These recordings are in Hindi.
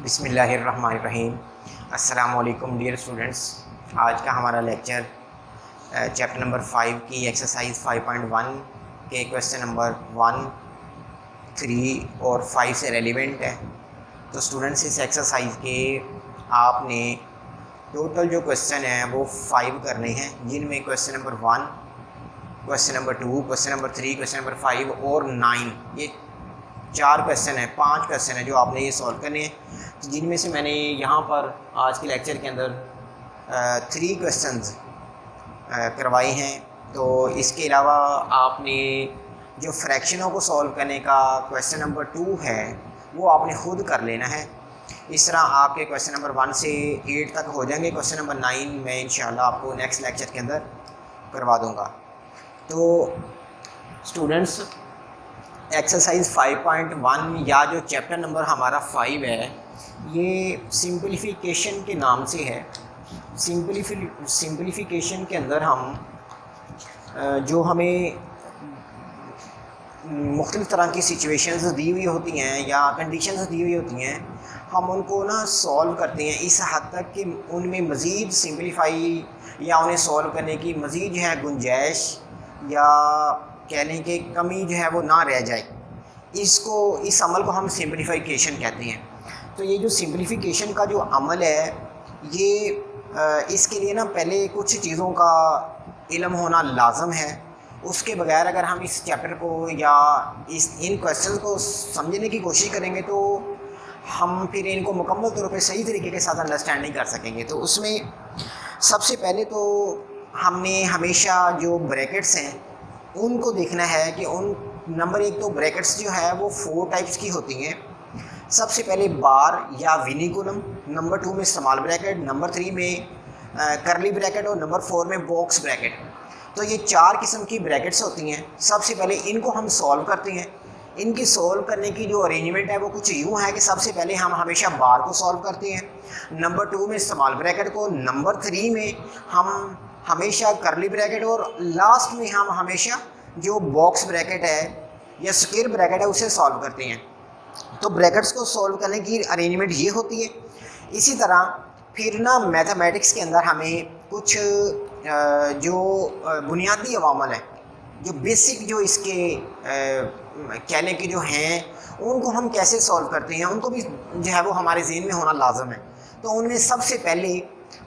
बिस्मिल्लाहिर्रहमानिर्रहीम। अस्सलामु अलैकुम डियर स्टूडेंट्स। आज का हमारा लेक्चर चैप्टर नंबर 5 की एक्सरसाइज 5.1 के क्वेश्चन नंबर 1, 3 और 5 से रेलिवेंट है। तो स्टूडेंट्स, इस एक्सरसाइज के आपने टोटल जो क्वेश्चन हैं वो 5 करने हैं, जिनमें question number 1, question number 2, question number 3, question number 5 और 9, ये 4 क्वेश्चन है, 5 क्वेश्चन है जो आपने ये सॉल्व करने हैं। तो जिनमें से मैंने यहाँ पर आज के लेक्चर के अंदर 3 क्वेश्चंस करवाए हैं। तो इसके अलावा आपने जो फ्रैक्शनों को सॉल्व करने का क्वेश्चन नंबर 2 है वो आपने खुद कर लेना है। इस तरह आपके क्वेश्चन नंबर 1 से 8 तक हो जाएंगे। क्वेश्चन नंबर 9 मैं इंशाल्लाह आपको नेक्स्ट लेक्चर के अंदर करवा दूँगा। तो स्टूडेंट्स, एक्सरसाइज 5.1 या जो चैप्टर नंबर हमारा 5 है, ये सिंपलीफिकेशन के नाम से है। सिंपलीफिकेशन के अंदर हम जो हमें मुख्तलिफ़ तरह की सिचुएशंस दी हुई होती हैं या कंडीशंस दी हुई होती हैं, हम उनको ना सॉल्व करते हैं इस हद तक कि उनमें मज़ीद सिंपलीफाई या उन्हें सॉल्व करने की मज़ीद जो है गुंजाइश या कहने की कमी जो है वो ना रह जाए। इस अमल को हम सिंपलीफिकेशन कहते हैं। तो ये जो सिंपलीफिकेशन का जो अमल है, ये इसके लिए ना पहले कुछ चीज़ों का इल्म होना लाजम है। उसके बगैर अगर हम इस चैप्टर को या इन क्वेश्चंस को समझने की कोशिश करेंगे तो हम फिर इनको मुकम्मल तौर पे सही तरीके के साथ अंडरस्टैंड नहीं कर सकेंगे। तो उसमें सबसे पहले तो हमने हमेशा जो ब्रैकेट्स हैं उनको देखना है कि उन नंबर 1 तो ब्रैकेट्स जो है वो 4 टाइप्स की होती हैं। सबसे पहले बार या विनिकुलम, नंबर 2 में स्मॉल ब्रैकेट, नंबर 3 में करली ब्रैकेट और नंबर 4 में बॉक्स ब्रैकेट। तो ये 4 किस्म की ब्रैकेट्स होती हैं। सबसे पहले इनको हम सॉल्व करते हैं। इनकी सॉल्व करने की जो अरेंजमेंट है वो कुछ यूँ है कि सबसे पहले हम हमेशा बार को सॉल्व करते हैं, नंबर 2 में स्मॉल ब्रैकेट को, नंबर 3 में हम हमेशा करली ब्रैकेट और लास्ट में हम हमेशा जो बॉक्स ब्रैकेट है या स्क्वायर ब्रैकेट है उसे सॉल्व करते हैं। तो ब्रैकेट्स को सॉल्व करने की अरेंजमेंट ये होती है। इसी तरह फिर ना मैथमेटिक्स के अंदर हमें कुछ जो बुनियादी अवामल है, जो बेसिक जो इसके कहने के जो हैं उनको हम कैसे सॉल्व करते हैं, उनको भी जो है वो हमारे ज़हन में होना लाजम है। तो उनमें सबसे पहले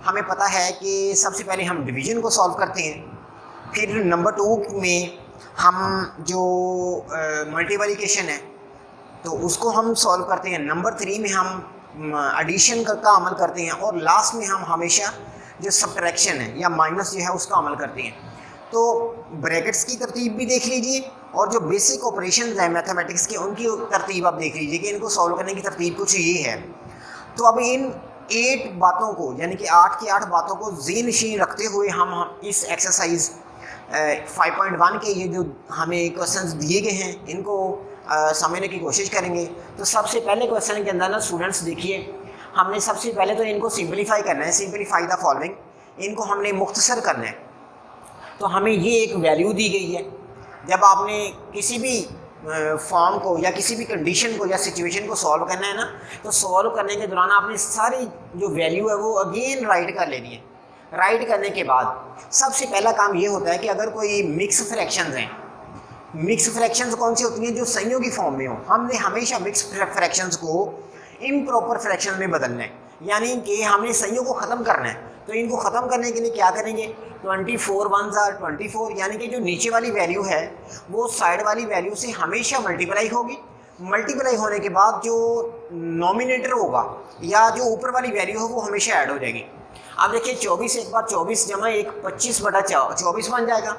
हमें पता है कि सबसे पहले हम डिवीज़न को सॉल्व करते हैं। फिर नंबर 2 में हम जो मल्टीप्लिकेशन है तो उसको हम सॉल्व करते हैं। नंबर 3 में हम एडिशन का अमल करते हैं और लास्ट में हम हमेशा जो सब्ट्रैक्शन है या माइनस जो है उसका अमल करते हैं। तो ब्रैकेट्स की तरतीब भी देख लीजिए और जो बेसिक ऑपरेशन हैं मैथमेटिक्स के उनकी तरतीब आप देख लीजिए कि इनको सॉल्व करने की तरतीब कुछ ये है। तो अब इन 8 बातों को यानी कि 8 की 8 बातों को ज़हन-नशीन रखते हुए हम इस एक्सरसाइज 5.1 के ये जो हमें क्वेश्चंस दिए गए हैं इनको समझने की कोशिश करेंगे। तो सबसे पहले क्वेश्चन के अंदर ना स्टूडेंट्स देखिए, हमने सबसे पहले तो इनको सिंपलीफाई करना है। सिंपलीफाई द फॉलोइंग, इनको हमने मुख्तसर करना है। तो हमें ये एक वैल्यू दी गई है। जब आपने किसी भी फॉर्म को या किसी भी कंडीशन को या सिचुएशन को सॉल्व करना है ना, तो सॉल्व करने के दौरान आपने सारी जो वैल्यू है वो अगेन राइट कर लेनी है। राइट करने के बाद सबसे पहला काम ये होता है कि अगर कोई मिक्स फ्रैक्शंस हैं, मिक्स फ्रैक्शंस कौन सी होती हैं? जो संयों की फॉर्म में हो। हमने हमेशा मिक्स फ्रैक्शंस को इम्प्रॉपर फ्रैक्शन में बदलना है, यानी कि हमने संयों को ख़त्म करना है। तो इनको ख़त्म करने के लिए क्या करेंगे? 24 1s are 24, यानी कि जो नीचे वाली वैल्यू है वो साइड वाली वैल्यू से हमेशा मल्टीप्लाई होगी। मल्टीप्लाई होने के बाद जो नॉमिनेटर होगा या जो ऊपर वाली वैल्यू हो वो हमेशा ऐड हो जाएगी। अब देखिए 24 एक बार 24 जमा 1 25/24 बन जाएगा।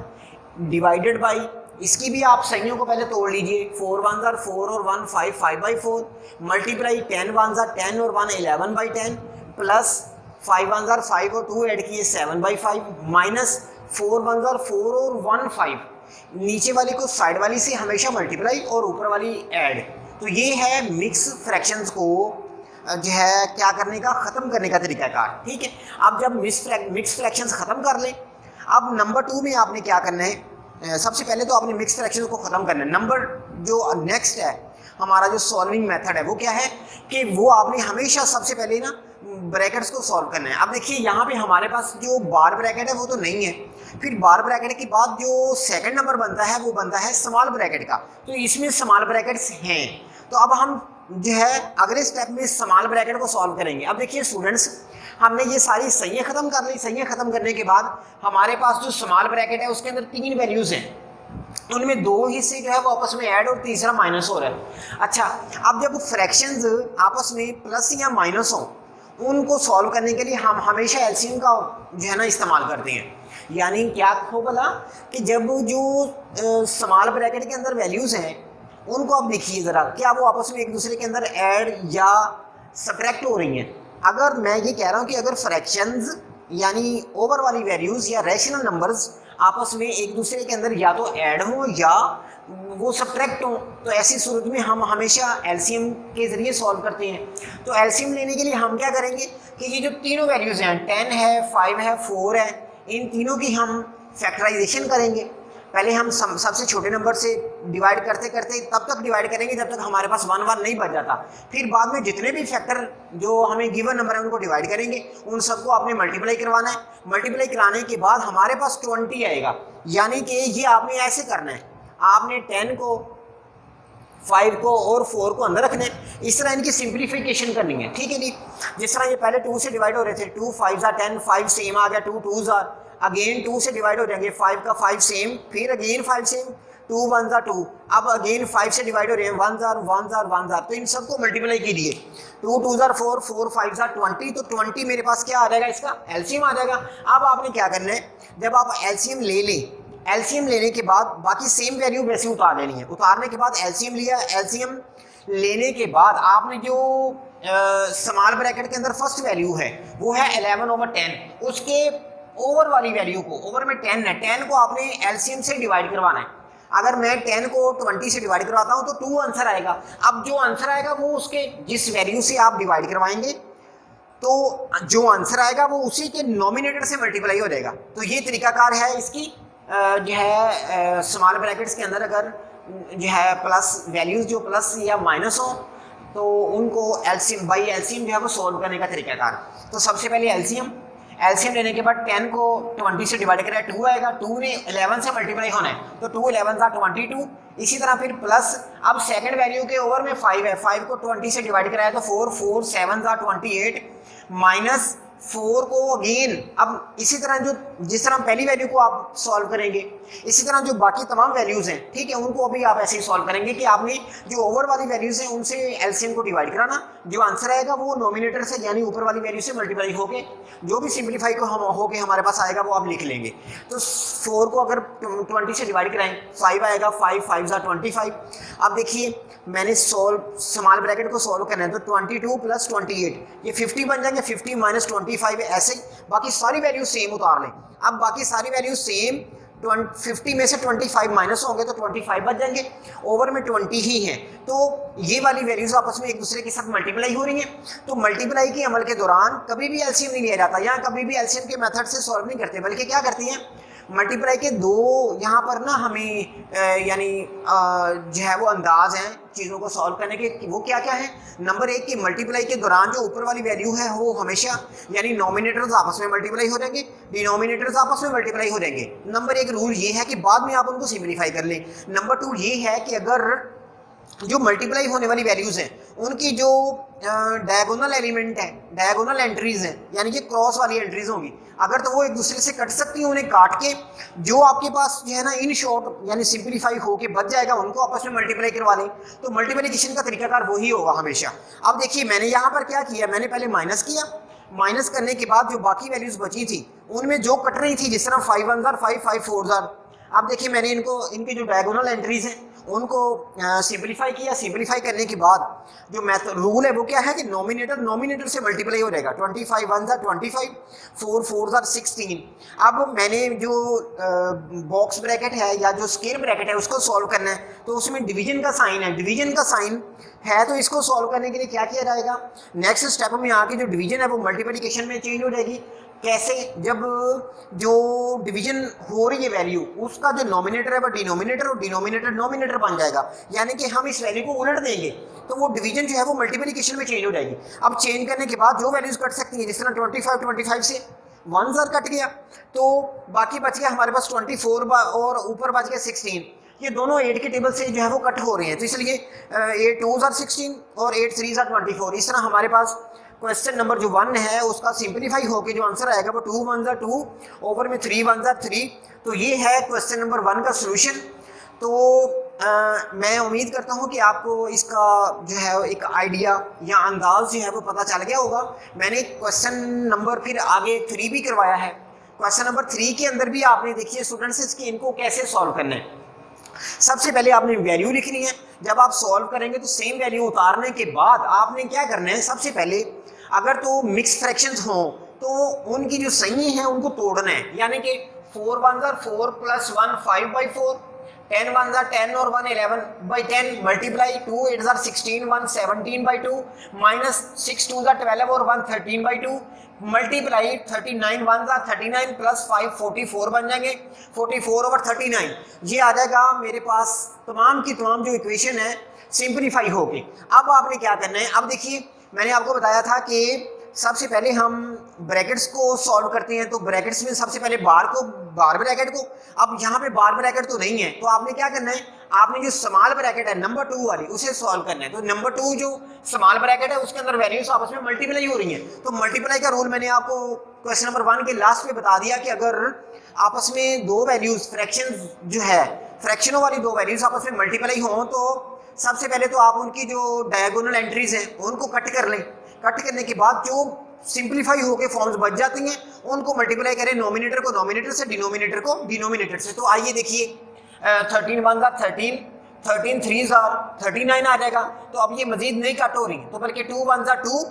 डिवाइडेड बाई, इसकी भी आप संख्याओं को पहले तोड़ लीजिए। 4 1s are 4 और 1 5 5/4, मल्टीप्लाई 10 1s are 10 और 1 11/10, प्लस 5 1s are 5 और 2 ऐड किए 7/5, माइनस 4 1s are 4 और 1 5। नीचे वाली को साइड वाली से हमेशा मल्टीप्लाई और ऊपर वाली ऐड। तो ये है मिक्स फ्रैक्शंस को जो है क्या करने का, ख़त्म करने का तरीकाकार। ठीक है, अब जब मिक्स फ्रैक्शंस ख़त्म कर लें, अब नंबर 2 में आपने क्या करना है? सबसे पहले तो आपने मिक्स फ्रैक्शन को ख़त्म करना है। नंबर जो नेक्स्ट है हमारा जो सॉल्विंग मेथड है वो क्या है कि वो आपने हमेशा सबसे पहले ना ब्रैकेट्स को सॉल्व करना है। अब देखिए यहाँ पे हमारे पास जो बार ब्रैकेट है वो तो नहीं है, फिर बार ब्रैकेट के बाद जो सेकंड नंबर बनता है वो बनता है स्मॉल ब्रैकेट का, तो इसमें स्मॉल ब्रैकेट्स हैं। तो अब हम जो है अगले स्टेप में स्मॉल ब्रैकेट को सॉल्व करेंगे। अब देखिए स्टूडेंट्स, हमने ये सारी सही खत्म कर ली। सही खत्म करने के बाद हमारे पास जो स्मॉल ब्रैकेट है उसके अंदर 3 वैल्यूज हैं, उनमें 2 हिस्से जो है वो आपस में ऐड और तीसरा माइनस हो रहा है। अच्छा, अब जब फ्रैक्शंस आपस में प्लस या माइनस हो, उनको सॉल्व करने के लिए हम हमेशा एलसीएम का जो है ना इस्तेमाल करते हैं। यानी क्या हो बोला कि जब जो स्मॉल ब्रैकेट के अंदर वैल्यूज हैं उनको आप देखिए ज़रा, क्या वो आपस में एक दूसरे के अंदर ऐड या सब्ट्रैक्ट हो रही हैं। अगर मैं ये कह रहा हूँ कि अगर फ्रैक्शंस यानी ओवर वाली वैल्यूज़ या रैशनल नंबर्स आपस में एक दूसरे के अंदर या तो ऐड हो या वो सब्ट्रैक्ट हो, तो ऐसी सूरत में हम हमेशा एलसीएम के ज़रिए सॉल्व करते हैं। तो एलसीएम लेने के लिए हम क्या करेंगे कि ये जो तीनों वैल्यूज़ हैं 10 है, 5 है, 4 है, इन तीनों की हम फैक्टराइजेशन करेंगे। पहले हम सबसे छोटे नंबर से डिवाइड करते करते तब तक डिवाइड करेंगे जब तक हमारे पास 1 1 नहीं बच जाता। फिर बाद में जितने भी फैक्टर जो हमें गिवन नंबर है उनको डिवाइड करेंगे, उन सबको आपने मल्टीप्लाई करवाना है। मल्टीप्लाई कराने के बाद हमारे पास 20 आएगा। यानी कि ये आपने ऐसे करना है, आपने 10 को, 5 को और 4 को अंदर रखना है। इस तरह इनकी सिंप्लीफिकेशन करनी है, ठीक है जी। जिस तरह ये पहले 2 से डिवाइड हो रहे थे, 2 5 10, 5 सेम आ गया, 2 2 अगेन 2 से डिवाइड हो जाएंगे, 5 का 5 सेम, फिर अगेन 5 सेम, 2 1 2, अब अगेन 5 से डिवाइड हो रहे हैं, 1 1 1, तो इन सबको मल्टीप्लाई कीजिए, 2 2 4, 4 5 20, तो 20 मेरे पास क्या आ जाएगा, इसका एलसीएम आ जाएगा। अब आपने क्या करना है, जब आप एलसीएम ले लें, एलसीएम लेने के बाद बाकी सेम वैल्यू वैसे उतार लेनी है। उतारने के बाद एलसीएम लिया, एलसीएम लेने के बाद आपने जो स्मॉल ब्रैकेट के अंदर फर्स्ट वैल्यू है वो है 11/10, उसके ओवर वाली वैल्यू को, ओवर में 10 है, 10 को आपने एलसीएम से डिवाइड करवाना है। अगर मैं 10 को 20 से डिवाइड करवाता हूँ तो 2 आंसर आएगा। अब जो आंसर आएगा वो उसके जिस वैल्यू से आप डिवाइड करवाएंगे तो जो आंसर आएगा वो उसी के नॉमिनेटर से मल्टीप्लाई हो जाएगा। तो ये तरीकाकार है इसकी जो है स्मॉल ब्रैकेट्स के अंदर अगर जो है प्लस वैल्यूज जो प्लस या माइनस हो तो उनको एलसीएम बाई एलसीएम जो है वो सॉल्व करने का तरीकाकार। तो सबसे पहले एलसीएम लेने के बाद 10 को 20 से डिवाइड करें, 2 आएगा, 2 ने 11 से मल्टीप्लाई होना है तो 2 11 22। इसी तरह फिर प्लस, अब सेकंड वैल्यू के ओवर में 5 है, 5 को 20 से डिवाइड कराया तो 4 4 7 28, माइनस 4 को अगेन, अब इसी तरह जो जिस तरह पहली वैल्यू को आप सॉल्व करेंगे इसी तरह जो बाकी तमाम वैल्यूज हैं, ठीक है, उनको अभी आप ऐसे ही सॉल्व करेंगे कि आपने जो ओवर वाली वैल्यूज हैं उनसे एलसीएम को डिवाइड कराना, जो आंसर आएगा वो नॉमिनेटर से यानी ऊपर वाली वैल्यू से मल्टीप्लाई होके जो भी सिंप्लीफाई को हम होके हमारे पास आएगा वो आप लिख लेंगे। तो 4 को अगर 20 से डिवाइड कराएं 5 आएगा, 5 5 25। अब देखिए मैंने स्मॉल ब्रैकेट को सॉल्व करना है तो 22 + 28 ये 50 बन जाएंगे, 50 - 25 ऐसे ही बाकी सारी वैल्यू सेम उतार लें। अब बाकी सारी वैल्यू सेम, 50 में से 25 माइनस होंगे तो 25 बच जाएंगे, ओवर में 20 ही है तो ये वाली वैल्यूज आपस में एक दूसरे के साथ मल्टीप्लाई हो रही हैं। तो मल्टीप्लाई के अमल के दौरान कभी भी एलसीएम नहीं लिया जाता, यहाँ कभी भी एलसीएम के मेथड से सॉल्व नहीं करते, बल्कि क्या करते हैं मल्टीप्लाई के दो यहाँ पर ना हमें यानी जो है वो अंदाज हैं चीज़ों को सॉल्व करने के, वो क्या क्या है। नंबर 1 की मल्टीप्लाई के दौरान जो ऊपर वाली वैल्यू है वो हमेशा यानी नॉमिनेटर्स आपस में मल्टीप्लाई हो जाएंगे, डिनोमिनेटर्स आपस में मल्टीप्लाई हो जाएंगे। नंबर 1 रूल ये है कि बाद में आप उनको सिम्प्लीफाई कर लें। नंबर 2 ये है कि अगर जो मल्टीप्लाई होने वाली वैल्यूज़ हैं उनकी जो डायगोनल एलिमेंट है, डायगोनल एंट्रीज हैं यानी कि क्रॉस वाली एंट्रीज होंगी, अगर तो वो एक दूसरे से कट सकती हैं, उन्हें काट के जो आपके पास जो है ना इन शॉर्ट यानी सिंप्लीफाई होके बच जाएगा उनको आपस में मल्टीप्लाई करवा लें। तो मल्टीप्लिकेशन का तरीकाकार वही होगा हमेशा। अब देखिए मैंने यहाँ पर क्या किया, मैंने पहले माइनस किया, माइनस करने के बाद जो बाकी वैल्यूज़ बची थी उनमें जो कट रही थी, जिस तरह 5 1 5 5 4। अब देखिए मैंने इनको इनकी जो डायगोनल एंट्रीज हैं उनको सिंप्लीफाई किया। सिंप्लीफाई करने के बाद जो मैथड रूल है वो क्या है कि नॉमिनेटर से मल्टीप्लाई हो जाएगा, 25 1 25, 4 4 16। अब मैंने जो बॉक्स ब्रैकेट है या जो स्क्वायर ब्रैकेट है उसको सॉल्व करना है तो उसमें डिवीजन का साइन है, डिवीजन का साइन है तो इसको सॉल्व करने के लिए क्या किया जाएगा, नेक्स्ट स्टेप में आके जो डिवीजन है वो मल्टीप्लिकेशन में चेंज हो जाएगी। कैसे, जब जो डिवीजन हो रही है वैल्यू उसका जो नॉमिनेटर है वो डिनोमिनेटर और डिनोमिनेटर नॉमिनेटर डिनोमिनेटर बन जाएगा, यानी कि हम इस वैल्यू को उलट देंगे तो वो डिवीजन जो है वो मल्टीप्लिकेशन में चेंज हो जाएगी। अब चेंज करने के बाद जो वैल्यूज कट सकती हैं, जिस तरह 25 से 1000 कट गया तो बाकी बच गया हमारे पास 24 और ऊपर बच गया 16। ये दोनों 8 के टेबल से जो है वो कट हो रहे हैं, तो इसलिए 8 2s are 16 और 8 3s are 24। इस तरह हमारे पास क्वेश्चन नंबर जो 1 है उसका सिंप्लीफाई होकर जो आंसर आएगा वो 2 1s are 2 ओवर में 3 1s are 3। तो ये है क्वेश्चन नंबर 1 का सोल्यूशन। तो मैं उम्मीद करता हूँ कि आपको इसका जो है एक आइडिया या अंदाज जो है वो पता चल गया होगा। मैंने क्वेश्चन नंबर फिर आगे 3 भी करवाया है। क्वेश्चन नंबर 3 के अंदर भी आपने देखिए स्टूडेंट्स इसकी इनको कैसे सॉल्व करना है। सबसे पहले आपने वैल्यू लिखनी है। जब आप सॉल्व करेंगे तो सेम वैल्यू उतारने के बाद आपने क्या करना है, सबसे पहले अगर तो मिक्स फ्रैक्शंस हो तो उनकी जो सही है उनको तोड़ना है, यानी कि 4 1s are 4 plus 1 5/4, 10 1s are 10 और 1 11/10 multiply 2 8s are 16 1 17/2 minus 6 2s are 12 और 1 13/2 मल्टीप्लाई 39 1s are 39 प्लस 5 44 बन जाएंगे 44 ओवर 39। ये आ जाएगा मेरे पास तमाम की तमाम जो इक्वेशन है सिंप्लीफाई होके। अब आपने क्या करना है, अब देखिए मैंने आपको बताया था कि सबसे पहले हम ब्रैकेट्स को सॉल्व करते हैं। तो ब्रैकेट्स में सबसे पहले बार ब्रैकेट को, अब यहाँ पे बार ब्रैकेट तो नहीं है तो आपने क्या करना है, आपने जो स्मॉल ब्रैकेट है नंबर 2 वाली उसे सॉल्व करना है। तो नंबर 2 जो स्मॉल ब्रैकेट है उसके अंदर वैल्यूज आपस में मल्टीप्लाई हो रही हैं। तो मल्टीप्लाई का रूल मैंने आपको क्वेश्चन नंबर 1 के लास्ट में बता दिया कि अगर आपस में दो वैल्यूज फ्रैक्शन जो है फ्रैक्शनों वाली दो वैल्यूज आपस में मल्टीप्लाई हों तो सबसे पहले तो आप उनकी जो डायगोनल एंट्रीज हैं उनको कट कर लें। कट करने के बाद जो सिंप्लीफाई होके फॉर्म्स बच जाती हैं उनको मल्टीप्लाई करें, नोमिनेटर को नोमिनेटर से, डिनोमिनेटर को डिनोमिनेटर से। तो आइए देखिए 13 1s are 13, 13 3s are 39 आ जाएगा। तो अब ये मजीद नहीं कट हो रही तो बल्कि 2 1s are 2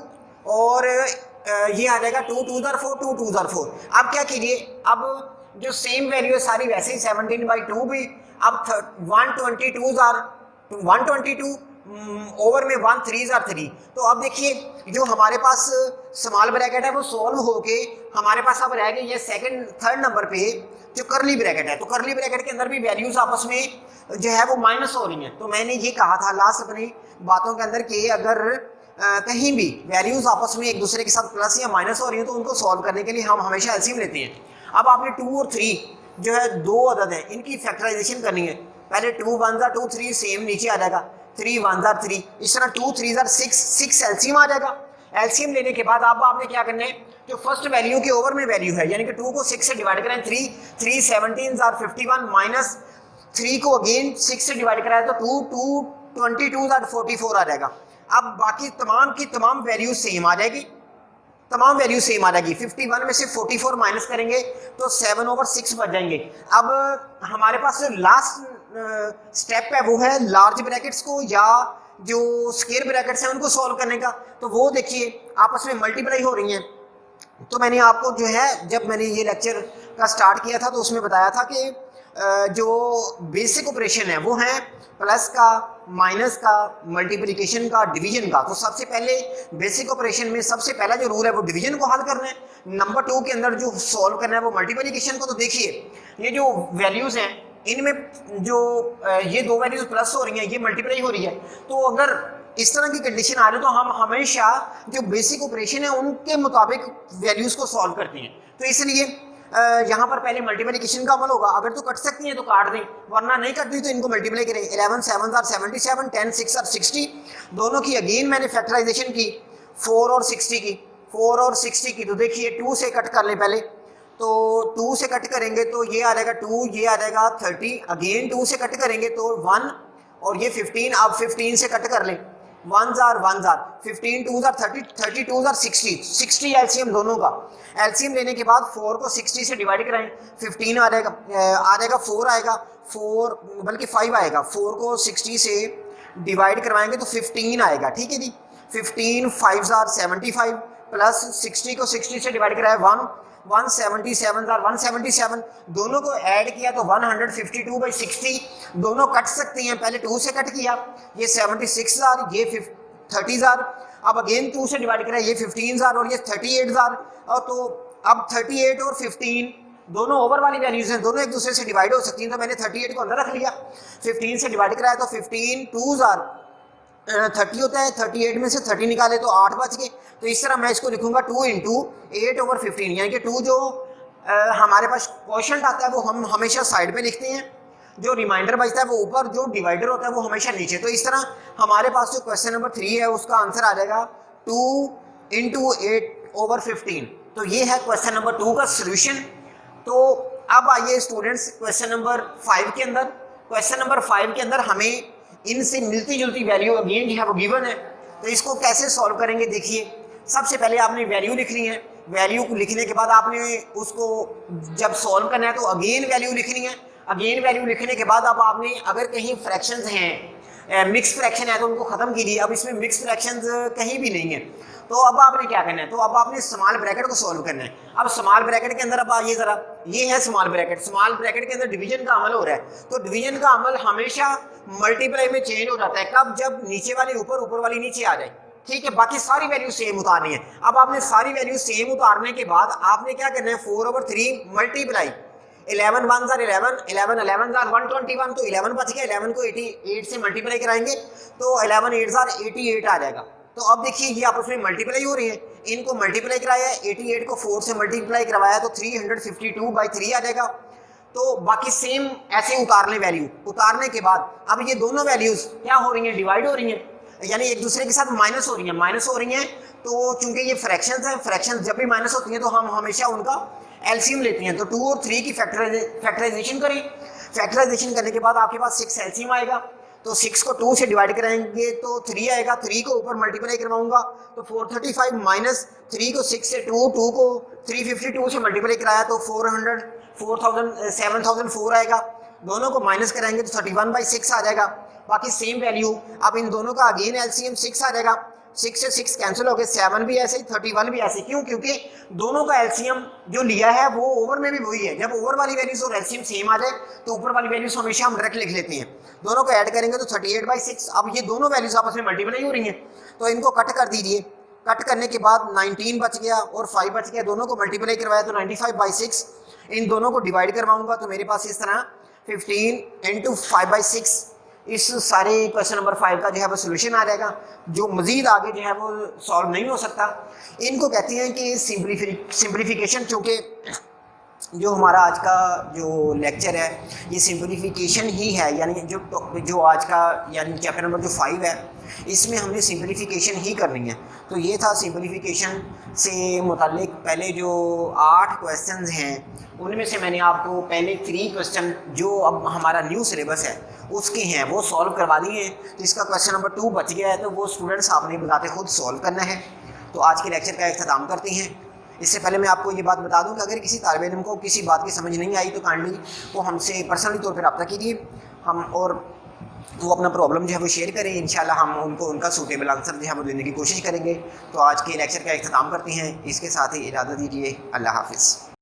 और ये आ जाएगा 2 2s are 4 2 2s are 4। अब क्या कीजिए, अब जो सेम वैल्यू है सारी वैसे ही 17/2 भी, अब 122s are 122 ओवर में 1 3s are 3। तो अब देखिए जो हमारे पास स्मॉल ब्रैकेट है वो सॉल्व होके हमारे पास अब रह गई ये थर्ड नंबर पे जो करली ब्रैकेट है। तो करली ब्रैकेट के अंदर भी वैल्यूज आपस में जो है वो माइनस हो रही हैं। तो मैंने ये कहा था लास्ट अपनी बातों के अंदर कि अगर कहीं भी वैल्यूज आपस में एक दूसरे के साथ प्लस या माइनस हो रही हैं तो उनको सॉल्व करने के लिए हम हमेशा एलसीएम लेते हैं। अब आपने 2 और 3 जो है दो अदद है इनकी फैक्टराइजेशन करनी है। पहले 2 1s are 2 3 सेम नीचे आ जाएगा, 3 1s are 3, इस तरह 2 3s are 6 एलसीएम आ जाएगा। एलसीएम लेने के बाद अब आपने क्या करना है, जो फर्स्ट वैल्यू के ओवर में वैल्यू है यानी कि 2 को 6 से डिवाइड करें 3 17s are 51 माइनस 3 को अगेन 6 से डिवाइड कराए तो 2 22s are 44 आ जाएगा। अब बाकी तमाम की तमाम वैल्यू सेम आ जाएगी, तमाम वैल्यू सेम आ जाएगी। 51 में से 44 माइनस करेंगे तो 7 ओवर 6 बच जाएंगे। अब हमारे पास जो लास्ट स्टेप है वो है लार्ज ब्रैकेट्स को या जो स्क्वायर ब्रैकेट्स हैं उनको सॉल्व करने का। तो वो देखिए आपस में मल्टीप्लाई हो रही हैं। तो मैंने आपको जो है जब मैंने ये लेक्चर का स्टार्ट किया था तो उसमें बताया था कि जो बेसिक ऑपरेशन है वो है प्लस का, माइनस का, मल्टीप्लिकेशन का, डिवीजन का। तो सबसे पहले बेसिक ऑपरेशन में सबसे पहला जो रूल है वो डिवीजन को हल करना है। नंबर 2 के अंदर जो सॉल्व करना है वो मल्टीप्लिकेशन को। तो देखिए ये जो वैल्यूज हैं इनमें जो ये दो वैल्यूज प्लस हो रही हैं ये मल्टीप्लाई हो रही है। तो अगर इस तरह की कंडीशन आ रही है तो हम हमेशा जो बेसिक ऑपरेशन है उनके मुताबिक वैल्यूज को सॉल्व करते हैं। तो इसलिए यहाँ पर पहले मल्टीप्लिकेशन का अमल होगा। अगर तो कट सकती हैं तो काट दें, वरना नहीं कटती तो इनको मल्टीप्लाई करें। 11 7s are 77, 10 6 are 60। दोनों की अगेन मैंने फैक्टराइजेशन की 4 और 60 की, 4 और 60 की। तो देखिए 2 से कट कर लें पहले, तो 2 से कट करेंगे तो ये आ जाएगा 2, ये आ जाएगा 30, अगेन 2 से कट करेंगे तो 1 और ये 15। अब 15 से कट कर लें, 1s are 15 2s are 30, 30 2s are 60 LCM दोनों का। एलसीएम लेने के बाद 4 को 60 से डिवाइड कराएं, 15 आ जाएगा 4 आएगा, 4 बल्कि 5 आएगा। 4 को 60 से डिवाइड करवाएंगे तो 15 आएगा। ठीक है जी, 15 5s are 75 प्लस 60 को 60 से डिवाइड कराया 177 are 177। दोनों को ऐड किया तो 152/60। दोनों कट सकती हैं, पहले 2 से कट किया, ये 76 आर, ये 30 आर। अब अगेन 2 से डिवाइड करा, ये 15 आर और ये 38 आर। और तो अब 38 और 15 दोनों ओवर वाली वैल्यूज हैं, दोनों एक दूसरे से डिवाइड हो सकती हैं, तो मैंने 38 को अंदर रख लिया, 15 से डिवाइड कराया तो 15 2s आर 30 होता है, 38 में से 30 निकाले तो 8 बच गए। तो इस तरह मैं इसको लिखूंगा 2 इंटू 8/15, यानी कि 2 जो हमारे पास क्वोशंट आता है वो हम हमेशा साइड पे लिखते हैं, जो रिमाइंडर बचता है वो ऊपर, जो डिवाइडर होता है वो हमेशा नीचे। तो इस तरह हमारे पास जो क्वेश्चन नंबर 3 है उसका आंसर आ जाएगा 2 इंटू 8/15। तो ये है क्वेश्चन नंबर 2 का सोल्यूशन। तो अब आइए स्टूडेंट्स क्वेश्चन नंबर 5 के अंदर। क्वेश्चन नंबर 5 के अंदर हमें इनसे मिलती जुलती वैल्यू अगेन जो है वो गिवन है, तो इसको कैसे सॉल्व करेंगे देखिए। सबसे पहले आपने वैल्यू लिखनी है, वैल्यू को लिखने के बाद आपने उसको जब सॉल्व करना है तो अगेन वैल्यू लिखनी है। अगेन वैल्यू लिखने के बाद अब आपने अगर कहीं फ्रैक्शंस हैं, मिक्स फ्रैक्शन है तो उनको खत्म कीजिए। अब इसमें मिक्स फ्रैक्शंस कहीं भी नहीं है, तो अब आपने क्या करना है, तो अब आपने स्मॉल ब्रैकेट को सॉल्व करना है। अब स्मॉल ब्रैकेट के अंदर अब आइए जरा, ये है स्मॉल ब्रैकेट, स्मॉल ब्रैकेट के अंदर डिवीजन का अमल हो रहा है। तो डिवीजन का अमल हमेशा मल्टीप्लाई में चेंज हो जाता है, कब, जब नीचे वाली ऊपर, ऊपर वाली नीचे आ जाए, ठीक है। बाकी सारी वैल्यू सेम उतारनी है। अब आपने सारी वैल्यू सेम उतारने के बाद आपने क्या करना है, 4/3 multiply 11 1s are 11, 11 11s are 121, तो 11 बच गया, 11 को 88 से मल्टीप्लाई कराएंगे तो 11 8s are 88 आ जाएगा। तो अब देखिए ये आपस में मल्टीप्लाई हो रही है, इनको मल्टीप्लाई कराया, 88 को 4 से मल्टीप्लाई करवाया तो 352/3 आ जाएगा। तो बाकी सेम ऐसे उतार लें वैल्यू। उतारने के बाद अब ये दोनों वैल्यूज क्या हो रही हैं, डिवाइड हो रही हैं, यानी एक दूसरे के साथ माइनस हो रही हैं, माइनस हो रही हैं। तो चूंकि ये फ्रैक्शंस हैं, फ्रैक्शंस जब भी माइनस होती हैं तो हम हमेशा उनका एलसीएम लेते हैं। तो 2 और 3 की फैक्टराइजेशन करें, फैक्टराइजेशन करने के बाद आपके पास 6 एलसीएम आएगा। तो 6 को 2 से डिवाइड कराएंगे तो 3 आएगा, 3 को ऊपर मल्टीप्लाई करवाऊंगा तो 435 माइनस 3 को 6 से 2 को 352 से मल्टीप्लाई कराया तो 7004 आएगा। दोनों को माइनस कराएंगे तो 31/6 आ जाएगा। बाकी सेम वैल्यू, अब इन दोनों का अगेन एलसीएम 6 आ जाएगा, 6 से 6 कैंसिल हो गए, 7 भी ऐसे ही, 31 भी ऐसे। क्यों? क्योंकि दोनों का एलसीएम जो लिया है वो ओवर में भी वही है। जब ओवर वाली वैल्यूज और एलसीएम सेम आ जाए तो ऊपर वाली वैल्यूज हमेशा हम डायरेक्ट लिख लेते हैं। दोनों को ऐड करेंगे तो 38/6। अब ये दोनों वैल्यूज आपस में मल्टीप्लाई हो रही हैं तो इनको कट कर दीजिए। कट करने के बाद 19 बच गया और 5 बच गया, दोनों को मल्टीप्लाई करवाया तो 95/6। इन दोनों को डिवाइड करवाऊंगा तो मेरे पास इस तरह 15 × 5/6 इस सारे क्वेश्चन नंबर 5 का जो है वो सोल्यूशन आ जाएगा, जो मजीद आगे जो है वो सॉल्व नहीं हो सकता। इनको कहते हैं कि सिंप्लीफिकेशन। चूँकि जो हमारा आज का जो लेक्चर है ये सिंप्लीफिकेशन ही है, यानी जो आज का यानी चैप्टर नंबर जो 5 है इसमें हमने सिंप्लीफिकेशन ही करनी है। तो ये था सिंप्लीफिकेशन से मुताल्लिक पहले जो 8 क्वेश्चंस हैं उनमें से मैंने आपको पहले 3 क्वेश्चन जो अब हमारा न्यू सिलेबस है उसके हैं वो सॉल्व करवा दिए हैं। तो इसका क्वेश्चन नंबर 2 बच गया है, तो वो स्टूडेंट्स आपने बताते खुद सॉल्व करना है। तो आज के लेक्चर का इख्तिताम करते हैं। इससे पहले मैं आपको ये बात बता दूं कि अगर किसी तालिब इल्म को किसी बात की समझ नहीं आई तो काइंडली वो हमसे पर्सनली तौर पर रब्ता कीजिए, हम और वो अपना प्रॉब्लम जो है वो शेयर करें। इंशाल्लाह हम उनको उनका सूटेबल आंसर जो है वो देने की कोशिश करेंगे। तो आज के लेक्चर का इख्तिताम करते हैं, इसके साथ ही इजाज़त दीजिए। अल्लाह हाफ़िज़।